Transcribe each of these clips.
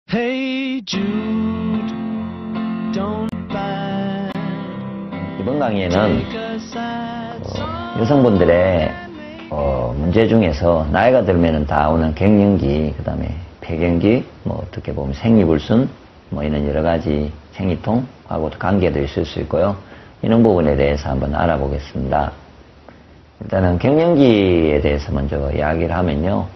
Hey Jude, don't buy. 이번 강의에는 여성분들의 문제 중에서 나이가 들면 다 오는 갱년기, 그 다음에 폐경기, 어떻게 보면 생리불순, 이런 여러 가지 생리통하고도 관계도 있을 수 있고요. 이런 부분에 대해서 한번 알아보겠습니다. 일단은 갱년기에 대해서 먼저 이야기를 하면요.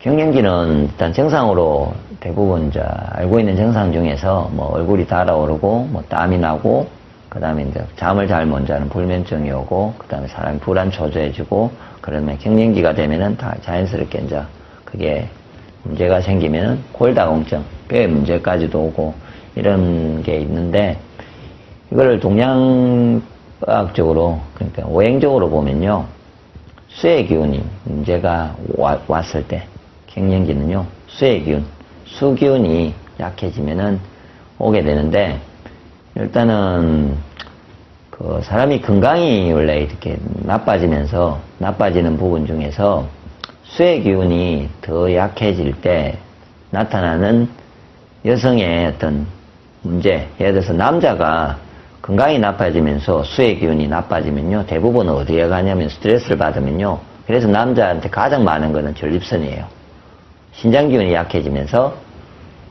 갱년기는 일단 정상으로 대부분 알고 있는 증상 중에서 얼굴이 달아오르고 땀이 나고, 그 다음에 이제 잠을 잘 못 자는 불면증이 오고, 그 다음에 사람이 불안초조해지고, 그러면 갱년기가 되면은 다 자연스럽게 이제 그게 문제가 생기면은 골다공증, 뼈에 문제까지도 오고 이런 게 있는데, 이거를 동양과학적으로, 그러니까 오행적으로 보면요, 수의 기운이 문제가 왔을 때 갱년기는요, 수의 기운, 수기운이 약해지면은 오게 되는데, 일단은 그 사람이 건강이 원래 이렇게 나빠지는 부분 중에서 수의 기운이 더 약해질 때 나타나는 여성의 어떤 문제, 예를 들어서 남자가 건강이 나빠지면서 수의 기운이 나빠지면요, 대부분 어디에 가냐면 스트레스를 받으면요, 그래서 남자한테 가장 많은 거는 전립선이에요. 신장 기운이 약해지면서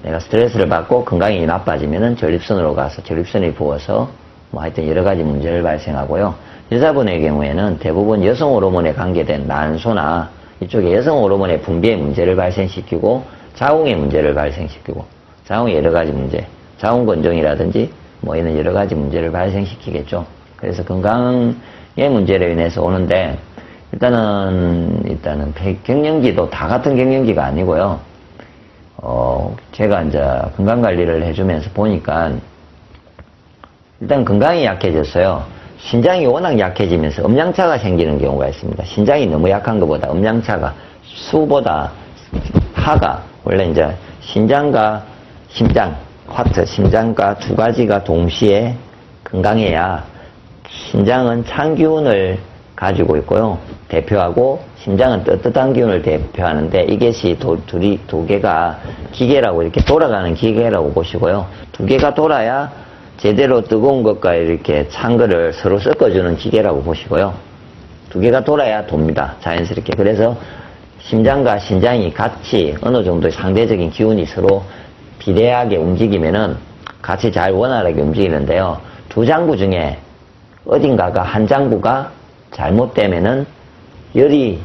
내가 스트레스를 받고 건강이 나빠지면은 전립선으로 가서 전립선이 부어서 하여튼 여러 가지 문제를 발생하고요. 여자분의 경우에는 대부분 여성 호르몬에 관계된 난소나 이쪽에 여성 호르몬의 분비에 문제를 발생시키고 자궁의 문제를 발생시키고 자궁의 여러 가지 문제, 자궁 건조이라든지 이런 여러 가지 문제를 발생시키겠죠. 그래서 건강의 문제로 인해서 오는데, 일단은 갱년기도 다 같은 갱년기가 아니고요. 제가 이제 건강관리를 해주면서 보니까, 일단 건강이 약해졌어요. 신장이 워낙 약해지면서 음양차가 생기는 경우가 있습니다. 신장이 너무 약한 것보다 음양차가, 수보다 하가, 원래 이제 신장과 심장, 심장과 두 가지가 동시에 건강해야, 신장은 찬 기운을 가지고 있고요. 대표하고, 심장은 떳떳한 기운을 대표하는데, 이것이 두 개가 기계라고, 이렇게 돌아가는 기계라고 보시고요. 두 개가 돌아야 제대로 뜨거운 것과 이렇게 찬 거를 서로 섞어주는 기계라고 보시고요. 두 개가 돌아야 돕니다. 자연스럽게. 그래서 심장과 신장이 같이 어느 정도 상대적인 기운이 서로 비례하게 움직이면은 같이 잘 원활하게 움직이는데요. 두 장부 중에 어딘가가 한 장부가 잘못되면은 열이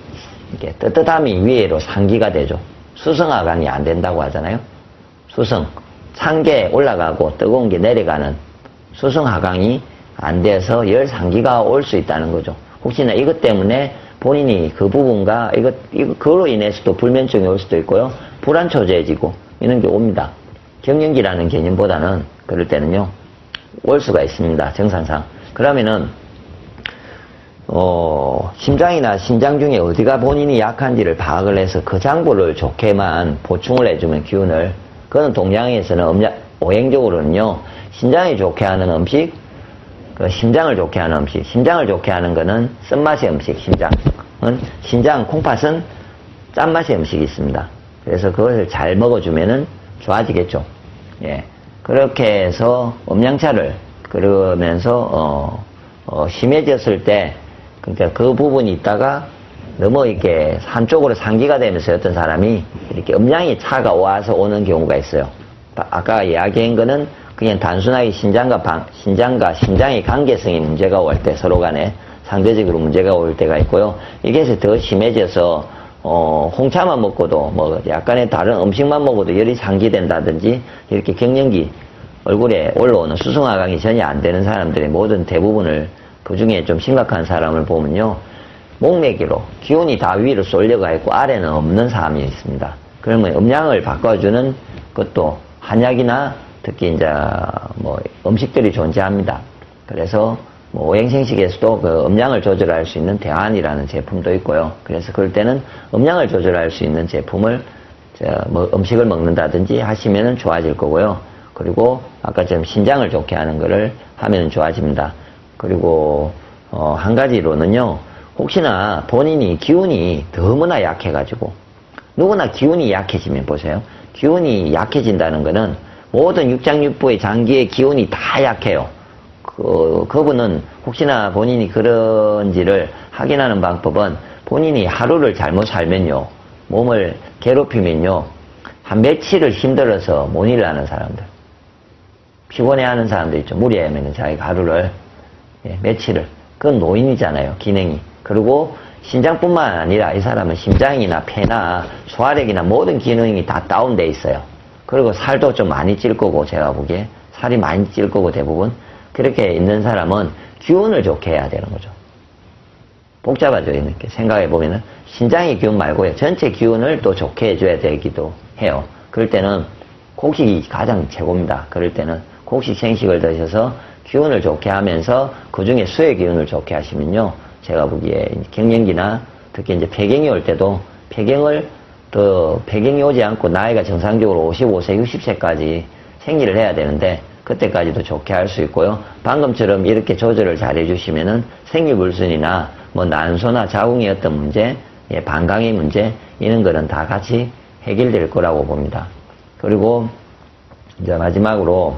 이렇게 떳떳함이 위로 상기가 되죠. 수성하강이 안 된다고 하잖아요. 수성, 찬 게 올라가고 뜨거운 게 내려가는 수성하강이 안 돼서 열 상기가 올 수 있다는 거죠. 혹시나 이것 때문에 본인이 그 부분과 그로 인해서도 불면증이 올 수도 있고요. 불안초조해지고 이런 게 옵니다. 갱년기라는 개념보다는 그럴 때는요, 올 수가 있습니다. 정상상. 그러면은 심장이나 신장 중에 어디가 본인이 약한지를 파악을 해서 그 장부를 좋게만 보충을 해주면 기운을, 그거는 동양에서는 오행적으로는요, 신장이 좋게 하는 음식, 심장을 좋게 하는 음식, 심장을 좋게 하는 거는 쓴맛의 음식, 신장, 콩팥은 짠맛의 음식이 있습니다. 그래서 그것을 잘 먹어주면은 좋아지겠죠. 예. 그렇게 해서 음양차를, 그러면서, 심해졌을 때, 그러니까 그 부분이 있다가 너무 이렇게 한쪽으로 상기가 되면서 어떤 사람이 이렇게 음양이 차가 와서 오는 경우가 있어요. 아까 이야기한 거는 그냥 단순하게 신장과 심장의 관계성이 문제가 올 때, 서로 간에 상대적으로 문제가 올 때가 있고요. 이게 더 심해져서 홍차만 먹고도 약간의 다른 음식만 먹어도 열이 상기된다든지, 이렇게 갱년기 얼굴에 올라오는 수성하강이 전혀 안 되는 사람들의 모든 대부분을, 그 중에 좀 심각한 사람을 보면요, 목매기로 기운이 다 위로 쏠려가 있고 아래는 없는 사람이 있습니다. 그러면 음양을 바꿔주는 것도 한약이나 특히 이제 음식들이 존재합니다. 그래서 오행생식에서도 그 음양을 조절할 수 있는 대안이라는 제품도 있고요. 그래서 그럴 때는 음양을 조절할 수 있는 제품을 음식을 먹는다든지 하시면은 좋아질 거고요. 그리고 아까처럼 신장을 좋게 하는 거를 하면 좋아집니다. 그리고 한 가지로는요, 혹시나 본인이 기운이 너무나 약해가지고, 누구나 기운이 약해지면 보세요. 기운이 약해진다는 것은 모든 육장육부의 장기의 기운이 다 약해요. 그분은 혹시나 본인이 그런지를 확인하는 방법은 본인이 하루를 잘못 살면요, 몸을 괴롭히면요, 한 며칠을 힘들어서 못 일하는 사람들, 피곤해하는 사람도 있죠. 무리하면 자기가 하루를, 며칠을. 그건 노인이잖아요, 기능이. 그리고 신장뿐만 아니라 이 사람은 심장이나 폐나 소화력이나 모든 기능이 다 다운돼 있어요. 그리고 살도 좀 많이 찔 거고, 제가 보기에 살이 많이 찔 거고, 대부분 그렇게 있는 사람은 기운을 좋게 해야 되는 거죠. 복잡하죠, 이렇게 생각해 보면은. 신장의 기운 말고요, 전체 기운을 또 좋게 해줘야 되기도 해요. 그럴 때는 곡식이 가장 최고입니다. 그럴 때는 곡식 생식을 드셔서 기운을 좋게 하면서 그 중에 수의 기운을 좋게 하시면요, 제가 보기에 갱년기나 특히 이제 폐경이 올 때도 폐경이 오지 않고 나이가 정상적으로 55세, 60세까지 생리를 해야 되는데 그때까지도 좋게 할 수 있고요. 방금처럼 이렇게 조절을 잘 해주시면은 생리불순이나 뭐 난소나 자궁의 어떤 문제, 방광의 문제, 이런 거는 다 같이 해결될 거라고 봅니다. 그리고 이제 마지막으로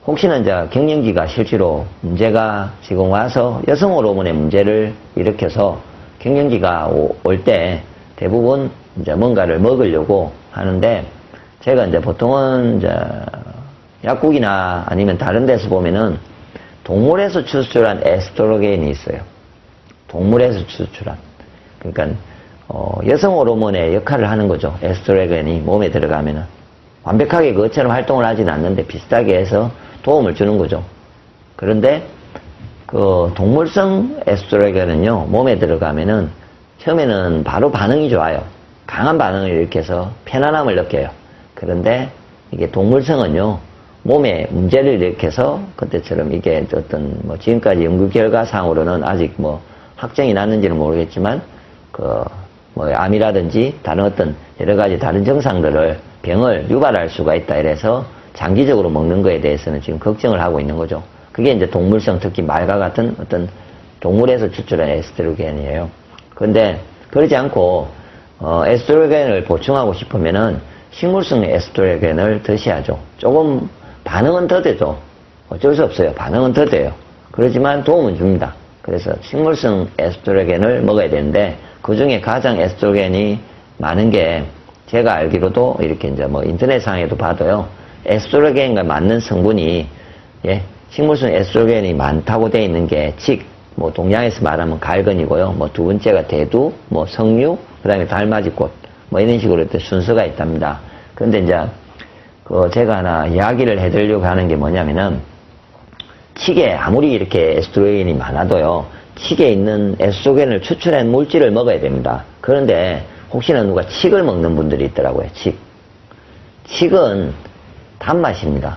혹시나 이제 갱년기가 실제로 문제가 지금 와서 여성 호르몬의 문제를 일으켜서 갱년기가 올 때 대부분 이제 뭔가를 먹으려고 하는데, 제가 이제 보통은 이제 약국이나 아니면 다른 데서 보면은 동물에서 추출한 에스트로겐이 있어요. 동물에서 추출한. 그러니까 여성 호르몬의 역할을 하는 거죠. 에스트로겐이 몸에 들어가면은 완벽하게 그것처럼 활동을 하지는 않는데 비슷하게 해서 도움을 주는 거죠. 그런데 그 동물성 에스트로겐은요, 몸에 들어가면은 처음에는 바로 반응이 좋아요. 강한 반응을 일으켜서 편안함을 느껴요. 그런데 이게 동물성은요, 몸에 문제를 일으켜서 그때처럼 이게 어떤 뭐 지금까지 연구 결과상으로는 아직 뭐 확정이 났는지는 모르겠지만 뭐 암이라든지 다른 어떤 여러 가지 다른 증상들을 병을 유발할 수가 있다 이래서 장기적으로 먹는 거에 대해서는 지금 걱정을 하고 있는 거죠. 그게 이제 동물성, 특히 말과 같은 어떤 동물에서 추출한 에스트로겐이에요. 그런데 그러지 않고 에스트로겐을 보충하고 싶으면은 식물성 에스트로겐을 드셔야죠. 조금 반응은 더 되죠. 어쩔 수 없어요. 반응은 더 돼요. 그렇지만 도움은 줍니다. 그래서 식물성 에스트로겐을 먹어야 되는데 그 중에 가장 에스트로겐이 많은 게 제가 알기로도 이렇게 이제 뭐 인터넷상에도 봐도요, 에스트로겐과 맞는 성분이 식물성 에스트로겐이 많다고 되어 있는 게 뭐 동양에서 말하면 갈근이고요. 뭐 두 번째가 대두, 뭐 석류, 그다음에 달맞이꽃, 뭐 이런 식으로 순서가 있답니다. 그런데 이제 제가 하나 이야기를 해드리려고 하는 게 뭐냐면은, 칡에 아무리 이렇게 에스트로겐이 많아도요, 칡에 있는 에스트로겐을 추출한 물질을 먹어야 됩니다. 그런데 혹시나 누가 칡을 먹는 분들이 있더라고요. 칡은 단맛입니다.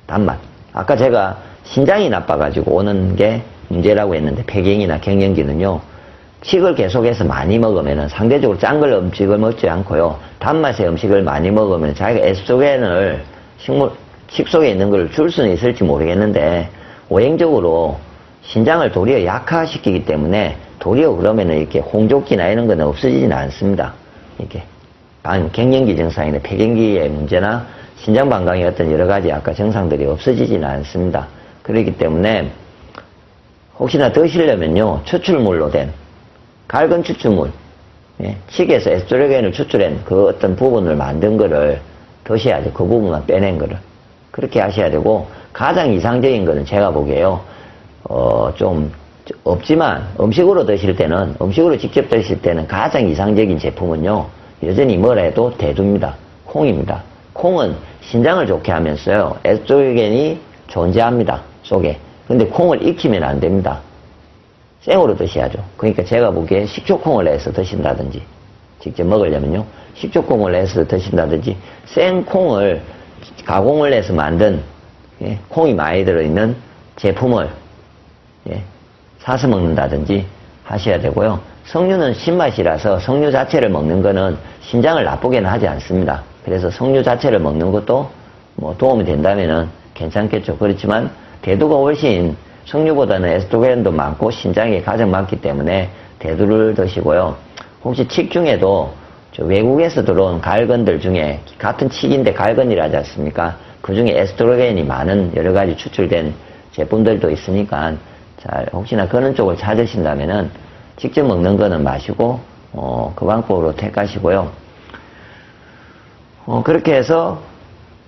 단맛. 아까 제가 신장이 나빠가지고 오는 게 문제라고 했는데, 폐경이나 갱년기는요, 칡을 계속해서 많이 먹으면 상대적으로 짠 걸 음식을 먹지 않고요, 단맛의 음식을 많이 먹으면 자기가 에스트로겐을 칡 속에 있는 걸 줄 수는 있을지 모르겠는데, 오행적으로 신장을 도리어 약화시키기 때문에 도리어 그러면은 이렇게 홍조기나 이런 거는 없어지지는 않습니다. 이렇게 갱년기 증상이나 폐경기의 문제나 신장 방광의 어떤 여러 가지 아까 증상들이 없어지지는 않습니다. 그렇기 때문에 혹시나 드시려면요, 추출물로 된 갈근 추출물, 칡에서 에스트로겐을 추출한 그 어떤 부분을 만든 거를 드셔야죠. 그 부분만 빼낸 거를. 그렇게 하셔야 되고, 가장 이상적인 거는 제가 보기에요, 좀 없지만 음식으로 드실 때는, 음식으로 직접 드실 때는 가장 이상적인 제품은요, 여전히 뭐라 해도 대두입니다. 콩입니다. 콩은 신장을 좋게 하면서요, 에스트로겐이 존재합니다, 속에. 근데 콩을 익히면 안 됩니다. 생으로 드셔야죠. 그러니까 제가 보기에 식초콩을 내서 드신다든지, 직접 먹으려면요, 식초콩을 내서 드신다든지, 생콩을 가공을 해서 만든, 콩이 많이 들어있는 제품을 사서 먹는다든지 하셔야 되고요. 석류는 신맛이라서 석류 자체를 먹는 거는 신장을 나쁘게는 하지 않습니다. 그래서 석류 자체를 먹는 것도 뭐 도움이 된다면은 괜찮겠죠. 그렇지만 대두가 훨씬 석류보다는 에스트로겐도 많고 신장이 가장 많기 때문에 대두를 드시고요. 혹시 칡 중에도 저 외국에서 들어온 가을건들 중에 같은 칙인데 가을건이라지 않습니까? 그 중에 에스트로겐이 많은 여러 가지 추출된 제품들도 있으니까 자, 혹시나 그런 쪽을 찾으신다면은 직접 먹는 거는 마시고 그 방법으로 택하시고요. 그렇게 해서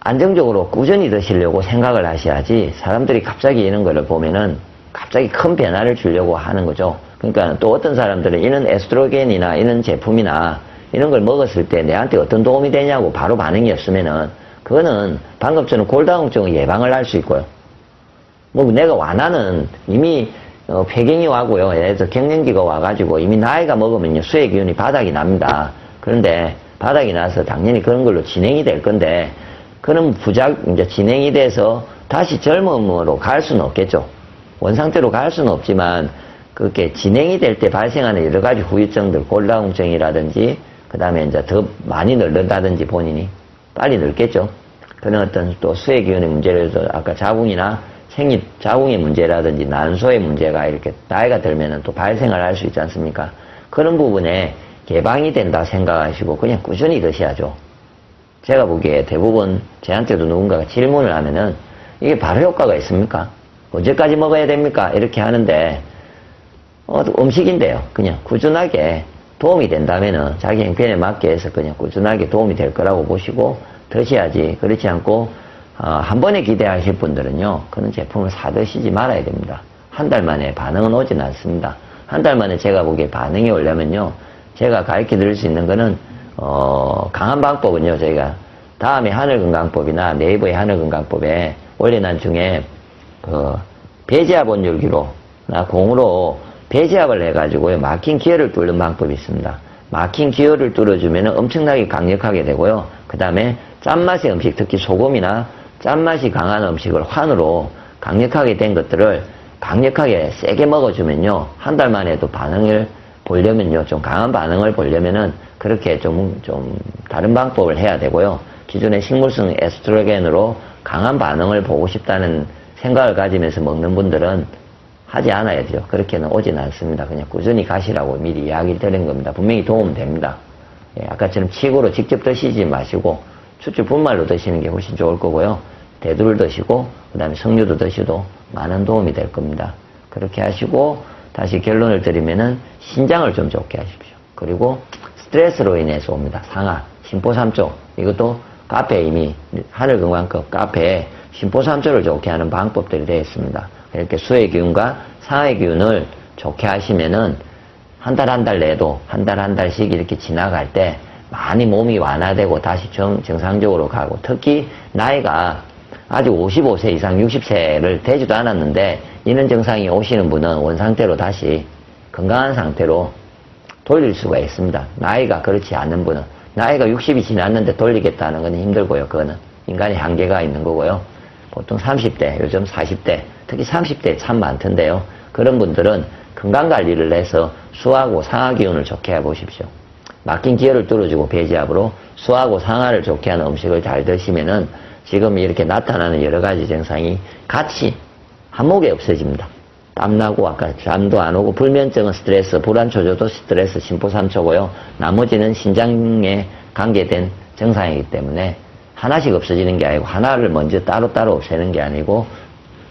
안정적으로 꾸준히 드시려고 생각을 하셔야지 사람들이 갑자기 이런 거를 보면은 갑자기 큰 변화를 주려고 하는 거죠. 그러니까 또 어떤 사람들은 이런 에스트로겐이나 이런 제품이나 이런 걸 먹었을 때 내한테 어떤 도움이 되냐고 바로 반응이 없으면은 그거는 방금 전에 골다공증을 예방을 할 수 있고요. 뭐 내가 완화는 이미 폐경이 와고요. 예를 들어 갱년기가 와가지고 이미 나이가 먹으면요 수의 기운이 바닥이 납니다. 그런데 바닥이 나서 당연히 그런 걸로 진행이 될 건데 그런 이제 진행이 돼서 다시 젊음으로 갈 수는 없겠죠. 원상태로 갈 수는 없지만 그렇게 진행이 될 때 발생하는 여러 가지 후유증들, 골다공증이라든지 그 다음에 이제 더 많이 늙는다든지 본인이 빨리 늙겠죠. 그런 어떤 또 수의 기운의 문제를 아까 자궁이나 자궁의 문제라든지 난소의 문제가 이렇게 나이가 들면은 또 발생을 할 수 있지 않습니까? 그런 부분에 개방이 된다 생각하시고 그냥 꾸준히 드셔야죠. 제가 보기에 대부분 저한테도 누군가가 질문을 하면은 이게 바로 효과가 있습니까? 언제까지 먹어야 됩니까? 이렇게 하는데 음식인데요. 그냥 꾸준하게 도움이 된다면은 자기 형편에 맞게 해서 그냥 꾸준하게 도움이 될 거라고 보시고 드셔야지. 그렇지 않고 한 번에 기대하실 분들은요 그런 제품을 사 드시지 말아야 됩니다. 한 달 만에 반응은 오진 않습니다. 한 달 만에 제가 보기에 반응이 오려면요 제가 가르쳐 드릴 수 있는 거는 강한 방법은요 저희가 다음에 하늘건강법이나 네이버의 하늘건강법에 올려난 중에 그 배지압 온열기로 공으로 배지압을 해가지고요 막힌 기혈을 뚫는 방법이 있습니다. 막힌 기혈을 뚫어주면 엄청나게 강력하게 되고요. 그 다음에 짠맛의 음식, 특히 소금이나 짠맛이 강한 음식을 환으로 강력하게 된 것들을 강력하게 세게 먹어주면요 한 달 만에도 반응을 보려면요 좀 강한 반응을 보려면은 그렇게 좀 다른 방법을 해야 되고요. 기존의 식물성 에스트로겐으로 강한 반응을 보고 싶다는 생각을 가지면서 먹는 분들은 하지 않아야 돼요. 그렇게는 오진 않습니다. 그냥 꾸준히 가시라고 미리 이야기를 드린 겁니다. 분명히 도움 됩니다. 예, 아까처럼 칡으로 직접 드시지 마시고 추출 분말로 드시는 게 훨씬 좋을 거고요. 대두를 드시고 그 다음에 석류도 드셔도 많은 도움이 될 겁니다. 그렇게 하시고 다시 결론을 드리면은 신장을 좀 좋게 하십시오. 그리고 스트레스로 인해서 옵니다. 상하, 심포삼초 이것도 카페에 이미 하늘건강법 카페에 심포삼초를 좋게 하는 방법들이 되어 있습니다. 이렇게 수의 기운과 상하의 기운을 좋게 하시면은 한 달 내도 한 달씩 이렇게 지나갈 때 많이 몸이 완화되고 다시 정상적으로 가고 특히 나이가 아직 55세 이상 60세를 되지도 않았는데 이런 증상이 오시는 분은 원상태로 다시 건강한 상태로 돌릴 수가 있습니다. 나이가 그렇지 않은 분은 나이가 60이 지났는데 돌리겠다는 건 힘들고요. 그거는 인간의 한계가 있는 거고요. 보통 30대, 요즘 40대, 특히 30대 참 많던데요. 그런 분들은 건강관리를 해서 수하고 상하 기운을 좋게 해보십시오. 막힌 기혈을 뚫어주고 배지압으로 수하고 상하를 좋게 하는 음식을 잘 드시면은 지금 이렇게 나타나는 여러 가지 증상이 같이 한몫에 없어집니다. 땀나고 아까 잠도 안 오고 불면증은 스트레스, 불안초조도 스트레스, 심포삼초고요. 나머지는 신장에 관계된 증상이기 때문에 하나씩 없어지는 게 아니고 하나를 먼저 따로따로 없애는 게 아니고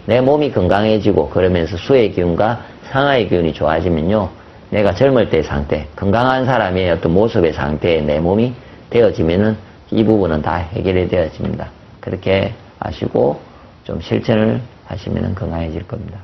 내 몸이 건강해지고 그러면서 수의 기운과 상하의 기운이 좋아지면요. 내가 젊을 때의 상태, 건강한 사람의 어떤 모습의 상태에 내 몸이 되어지면은 이 부분은 다 해결이 되어집니다. 그렇게 하시고 좀 실천을 하시면 건강해질 겁니다.